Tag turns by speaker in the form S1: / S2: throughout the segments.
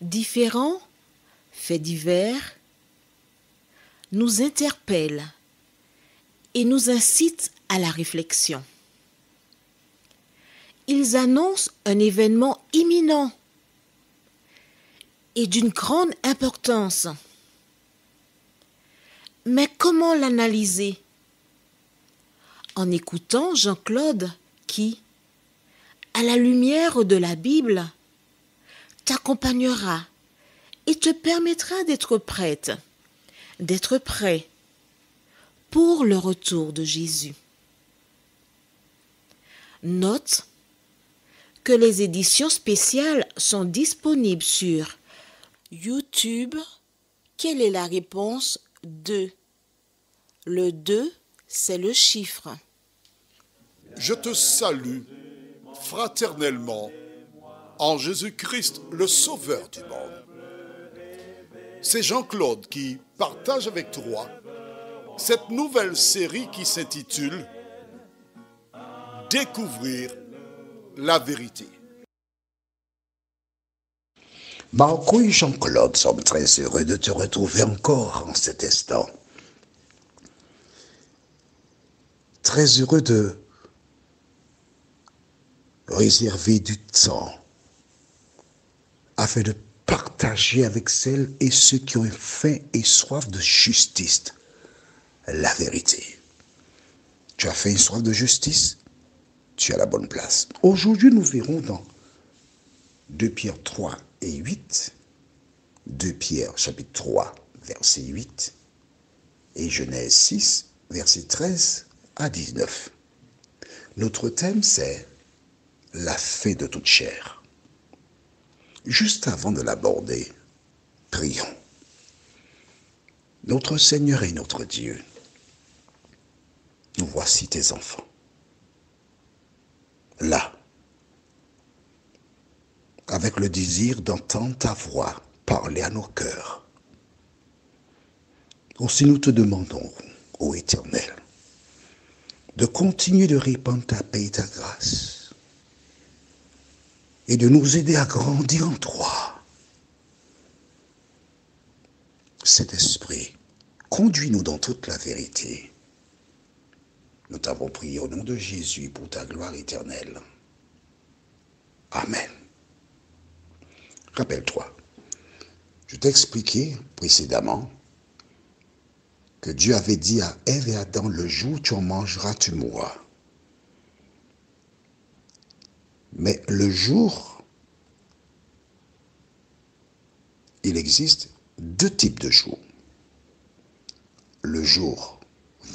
S1: Différents faits divers nous interpellent et nous incitent à la réflexion. Ils annoncent un événement imminent et d'une grande importance. Mais comment l'analyser? En écoutant Jean-Claude qui, à la lumière de la Bible, t'accompagnera et te permettra d'être prête, d'être prêt pour le retour de Jésus. Note que les éditions spéciales sont disponibles sur YouTube. Quelle est la réponse 2? Le 2, c'est le chiffre.
S2: Je te salue fraternellement en Jésus-Christ, le Sauveur du monde. C'est Jean-Claude qui partage avec toi cette nouvelle série qui s'intitule « Découvrir la vérité ».
S3: Marco et Jean-Claude sommes très heureux de te retrouver encore en cet instant. Très heureux de réserver du temps afin de partager avec celles et ceux qui ont faim et soif de justice la vérité. Tu as faim et soif de justice? Tu es à la bonne place. Aujourd'hui, nous verrons dans 2 Pierre 3 et 8, 2 Pierre chapitre 3, verset 8, et Genèse 6, verset 13 à 19. Notre thème, c'est la faim de toute chair. Juste avant de l'aborder, prions. Notre Seigneur et notre Dieu, nous voici tes enfants. Là, avec le désir d'entendre ta voix parler à nos cœurs. Aussi nous te demandons, ô Éternel, de continuer de répandre ta paix et ta grâce, et de nous aider à grandir en toi. Cet esprit, conduis-nous dans toute la vérité. Nous t'avons prié au nom de Jésus pour ta gloire éternelle. Amen. Rappelle-toi, je t'ai expliqué précédemment que Dieu avait dit à Ève et à Adam, le jour où tu en mangeras, tu mourras. Mais le jour, il existe 2 types de jours. Le jour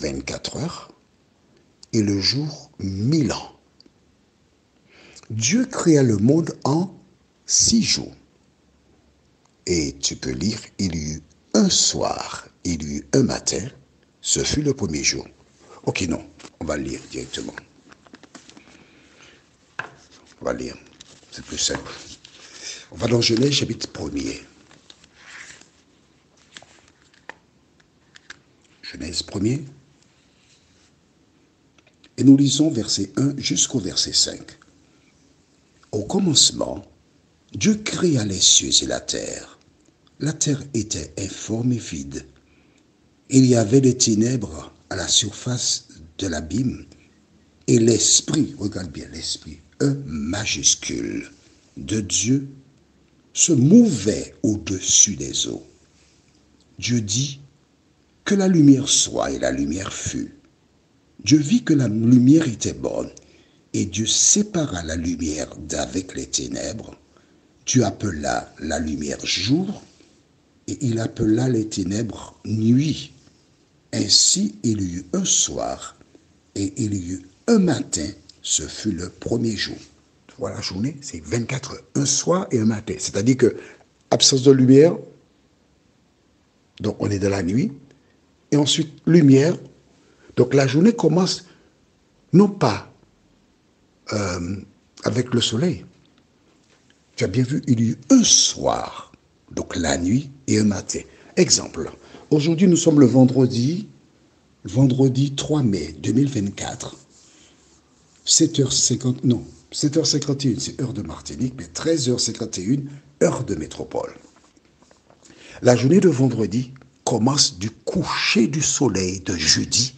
S3: 24 heures et le jour 1000 ans. Dieu créa le monde en 6 jours. Et tu peux lire, il y eut un soir, il y eut un matin, ce fut le premier jour. Ok, non, on va lire directement. On va lire, c'est plus simple. On va dans Genèse chapitre 1er. Genèse 1er. Et nous lisons verset 1 jusqu'au verset 5. Au commencement, Dieu créa les cieux et la terre. La terre était informe et vide. Il y avait des ténèbres à la surface de l'abîme. Et l'esprit, regarde bien l'esprit, E majuscule, de Dieu se mouvait au-dessus des eaux. Dieu dit que la lumière soit et la lumière fut. Dieu vit que la lumière était bonne et Dieu sépara la lumière d'avec les ténèbres. Dieu appela la lumière jour et il appela les ténèbres nuit. Ainsi il y eut un soir et il y eut un matin, ce fut le premier jour. Voilà, la journée, c'est 24 heures, un soir et un matin. C'est-à-dire que absence de lumière, Donc on est dans la nuit. Et ensuite, lumière. Donc la journée commence non pas avec le soleil. Tu as bien vu, il y a eu un soir, donc la nuit et un matin. Exemple, aujourd'hui nous sommes le vendredi 3 mai 2024, 7h50, non, 7h51, c'est heure de Martinique, mais 13h51, heure de métropole. La journée de vendredi commence du coucher du soleil de jeudi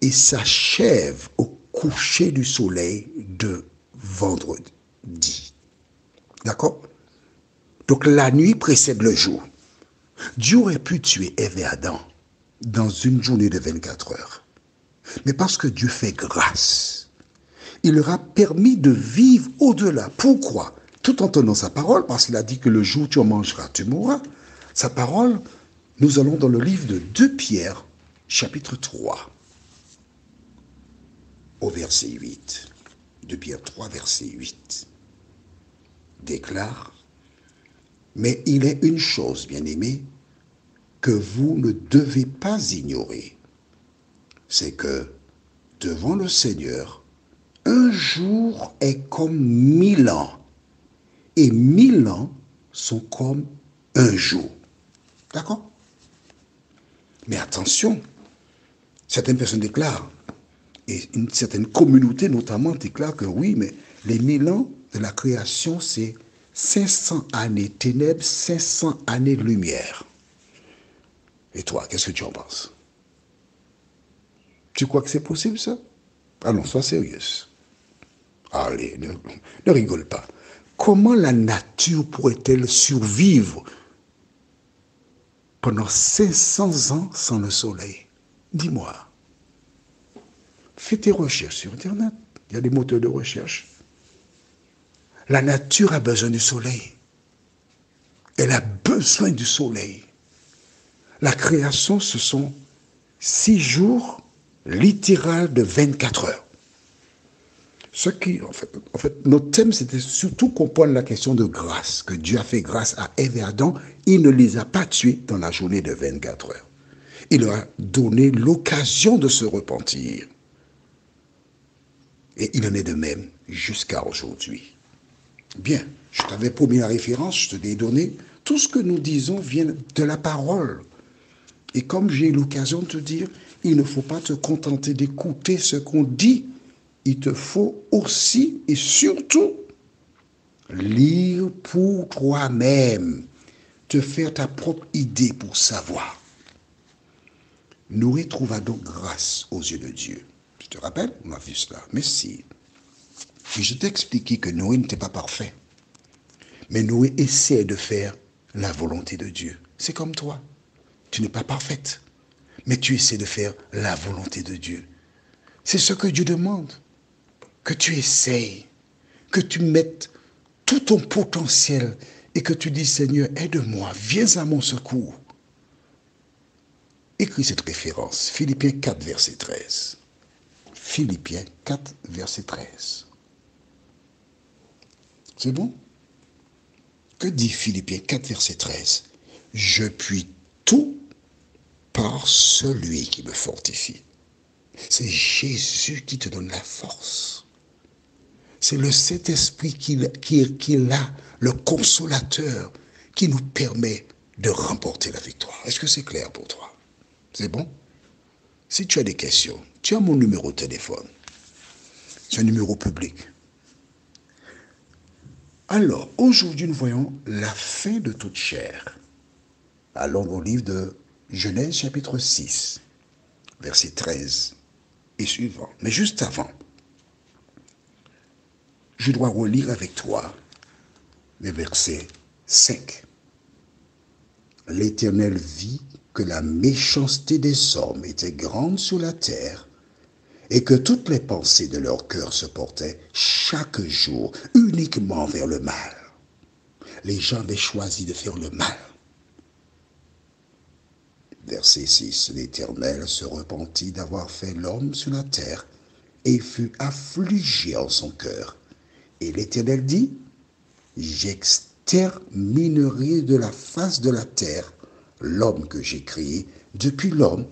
S3: et s'achève au coucher du soleil de vendredi. D'accord? Donc la nuit précède le jour. Dieu aurait pu tuer Ève et Adam dans une journée de 24 heures. Mais parce que Dieu fait grâce, il leur a permis de vivre au-delà. Pourquoi? Tout en tenant sa parole, parce qu'il a dit que le jour où tu en mangeras, tu mourras. Sa parole, nous allons dans le livre de 2 Pierre, chapitre 3, au verset 8. 2 Pierre 3, verset 8. Déclare: mais il est une chose, bien-aimés, que vous ne devez pas ignorer, c'est que devant le Seigneur, un jour est comme 1000 ans, et 1000 ans sont comme un jour. D'accord? Mais attention, certaines personnes déclarent, et une certaine communauté notamment déclare que oui, mais les 1000 ans de la création, c'est 500 années ténèbres, 500 années de lumière. Et toi, qu'est-ce que tu en penses? Tu crois que c'est possible, ça? Allons, sois sérieuse. Allez, ne rigole pas. Comment la nature pourrait-elle survivre pendant 500 ans sans le soleil? Dis-moi. Fais tes recherches sur Internet. Il y a des moteurs de recherche. La nature a besoin du soleil. Elle a besoin du soleil. La création, ce sont 6 jours littéraux de 24 heures. En fait, notre thème, c'était surtout comprendre la question de grâce, que Dieu a fait grâce à Ève et Adam. Il ne les a pas tués dans la journée de 24 heures. Il leur a donné l'occasion de se repentir. Et il en est de même jusqu'à aujourd'hui. Bien, je t'avais promis la référence, je te l'ai donné. Tout ce que nous disons vient de la parole. Et comme j'ai eu l'occasion de te dire, il ne faut pas te contenter d'écouter ce qu'on dit. Il te faut aussi et surtout lire pour toi-même, te faire ta propre idée pour savoir. Noé trouva donc grâce aux yeux de Dieu. Tu te rappelles? On a vu cela. Mais si. Puis je t'ai expliqué que Noé n'était pas parfait. Mais Noé essaie de faire la volonté de Dieu. C'est comme toi. Tu n'es pas parfaite. Mais tu essaies de faire la volonté de Dieu. C'est ce que Dieu demande. Que tu essayes. Que tu mettes tout ton potentiel. Et que tu dis, Seigneur, aide-moi. Viens à mon secours. Écris cette référence. Philippiens 4, verset 13. Philippiens 4, verset 13. C'est bon? Que dit Philippiens 4, verset 13? Je puis tout par celui qui me fortifie. C'est Jésus qui te donne la force. C'est le Saint-Esprit qui est là, le consolateur, qui nous permet de remporter la victoire. Est-ce que c'est clair pour toi? C'est bon? Si tu as des questions, tu as mon numéro de téléphone. C'est un numéro public. Alors, aujourd'hui, nous voyons la fin de toute chair. Allons au livre de Genèse, chapitre 6, verset 13 et suivant. Mais juste avant, je dois relire avec toi le verset 5. L'Éternel vit que la méchanceté des hommes était grande sur la terre et que toutes les pensées de leur cœur se portaient chaque jour uniquement vers le mal. Les gens avaient choisi de faire le mal. Verset 6. L'Éternel se repentit d'avoir fait l'homme sur la terre et fut affligé en son cœur. Et l'Éternel dit, j'exterminerai de la face de la terre l'homme que j'ai créé, depuis l'homme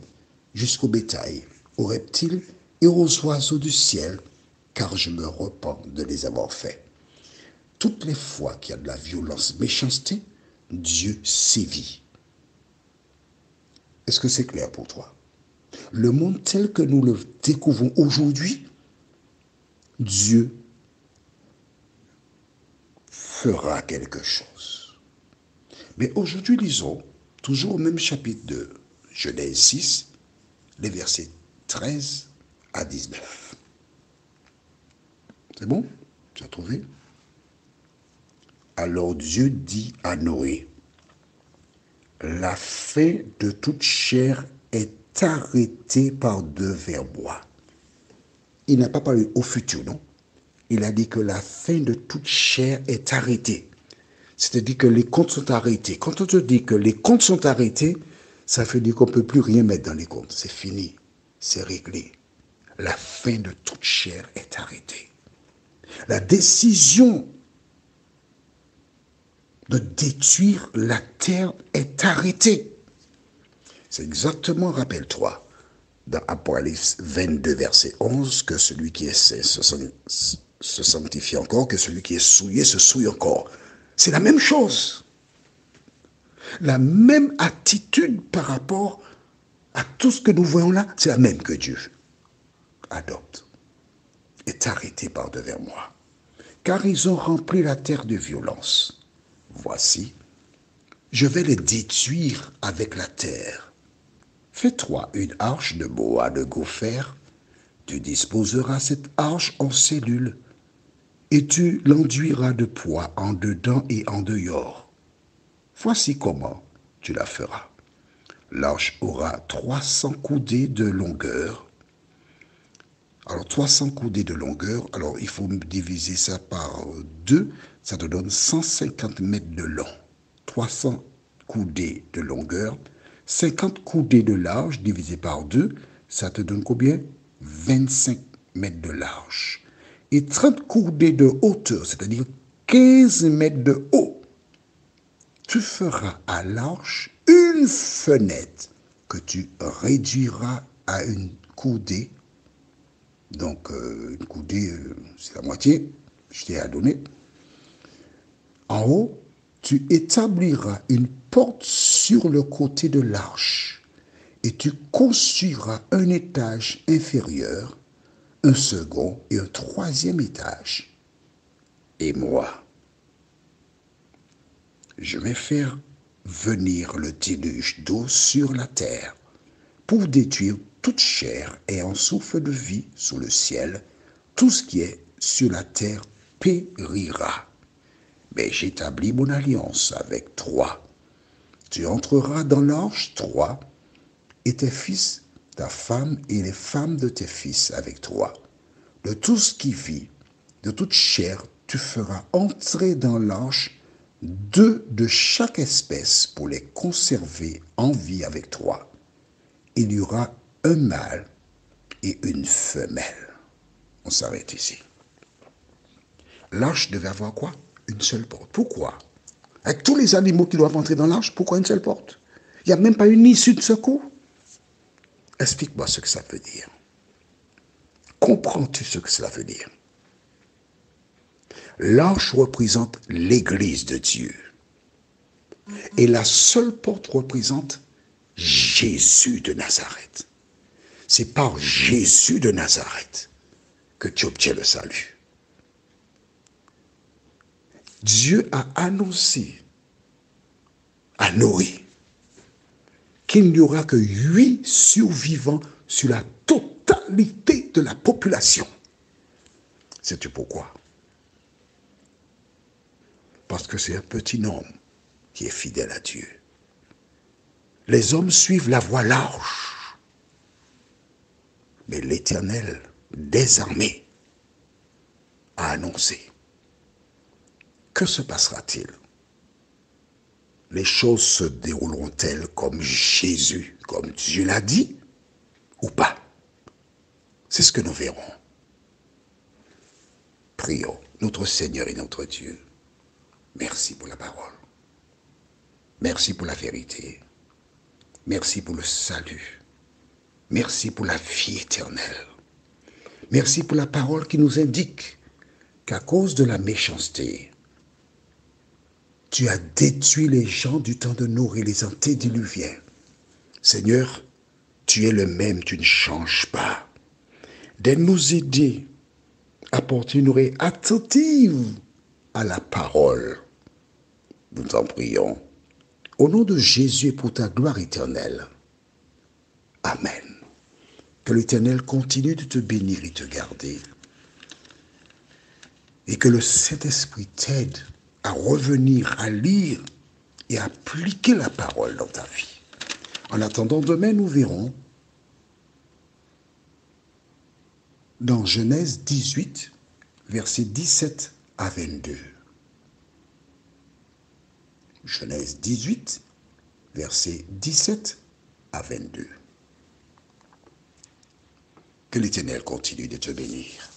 S3: jusqu'au bétail, aux reptiles et aux oiseaux du ciel, car je me repens de les avoir faits. Toutes les fois qu'il y a de la violence, méchanceté, Dieu sévit. Est-ce que c'est clair pour toi? Le monde tel que nous le découvrons aujourd'hui, Dieu fera quelque chose. Mais aujourd'hui, lisons, toujours au même chapitre de Genèse 6, les versets 13 à 19. C'est bon? Tu as trouvé? Alors Dieu dit à Noé, la fin de toute chair est arrêtée par devers moi. Il n'a pas parlé au futur, non? Il a dit que la fin de toute chair est arrêtée. C'est-à-dire que les comptes sont arrêtés. Quand on te dit que les comptes sont arrêtés, ça veut dire qu'on ne peut plus rien mettre dans les comptes. C'est fini. C'est réglé. La fin de toute chair est arrêtée. La décision de détruire la terre est arrêtée. C'est exactement, rappelle-toi, dans Apocalypse 22, verset 11, que celui qui est saint se sanctifie encore, que celui qui est souillé se souille encore. C'est la même chose. La même attitude par rapport à tout ce que nous voyons là, c'est la même que Dieu adopte. Est arrêté par devers moi. Car ils ont rempli la terre de violence. Voici, je vais les détruire avec la terre. Fais-toi une arche de bois de gopher. Tu disposeras cette arche en cellules et tu l'enduiras de poids en dedans et en dehors. Voici comment tu la feras. L'arche aura 300 coudées de longueur. Alors 300 coudées de longueur, alors il faut diviser ça par 2, ça te donne 150 mètres de long. 300 coudées de longueur, 50 coudées de large divisé par 2, ça te donne combien? 25 mètres de large. Et 30 coudées de hauteur, c'est-à-dire 15 mètres de haut. Tu feras à l'arche une fenêtre que tu réduiras à une coudée. Donc, une coudée, c'est la moitié, je t'ai à donner. En haut, tu établiras une porte sur le côté de l'arche et tu construiras un étage inférieur, un second et un troisième étage. Et moi, je vais faire venir le déluge d'eau sur la terre pour détruire toute chair ayant souffle de vie sous le ciel. Tout ce qui est sur la terre périra. Mais j'établis mon alliance avec toi. Tu entreras dans l'arche, toi, et tes fils, ta femme et les femmes de tes fils avec toi. De tout ce qui vit, de toute chair, tu feras entrer dans l'arche 2 de chaque espèce pour les conserver en vie avec toi. Il y aura un mâle et une femelle. On s'arrête ici. L'arche devait avoir quoi? Une seule porte. Pourquoi? Avec tous les animaux qui doivent entrer dans l'arche, pourquoi une seule porte? Il n'y a même pas une issue de secours? Explique-moi ce que ça veut dire. Comprends-tu ce que cela veut dire? L'arche représente l'Église de Dieu. Et la seule porte représente Jésus de Nazareth. C'est par Jésus de Nazareth que tu obtiens le salut. Dieu a annoncé à Noé qu'il n'y aura que 8 survivants sur la totalité de la population. Sais-tu pourquoi? Parce que c'est un petit nombre qui est fidèle à Dieu. Les hommes suivent la voie large, mais l'Éternel des armées a annoncé. Que se passera-t-il? Les choses se dérouleront-elles comme Jésus, comme Dieu l'a dit, ou pas? C'est ce que nous verrons. Prions, notre Seigneur et notre Dieu. Merci pour la parole. Merci pour la vérité. Merci pour le salut. Merci pour la vie éternelle. Merci pour la parole qui nous indique qu'à cause de la méchanceté, tu as détruit les gens du temps de Noé, les antédiluviens. Seigneur, tu es le même, tu ne changes pas. De nous aider à porter une oreille attentive à la parole. Nous t'en prions. Au nom de Jésus et pour ta gloire éternelle. Amen. Que l'Éternel continue de te bénir et te garder. Et que le Saint-Esprit t'aide à revenir, à lire et à appliquer la parole dans ta vie. En attendant, demain, nous verrons dans Genèse 18, versets 17 à 22. Genèse 18, versets 17 à 22. Que l'Éternel continue de te bénir.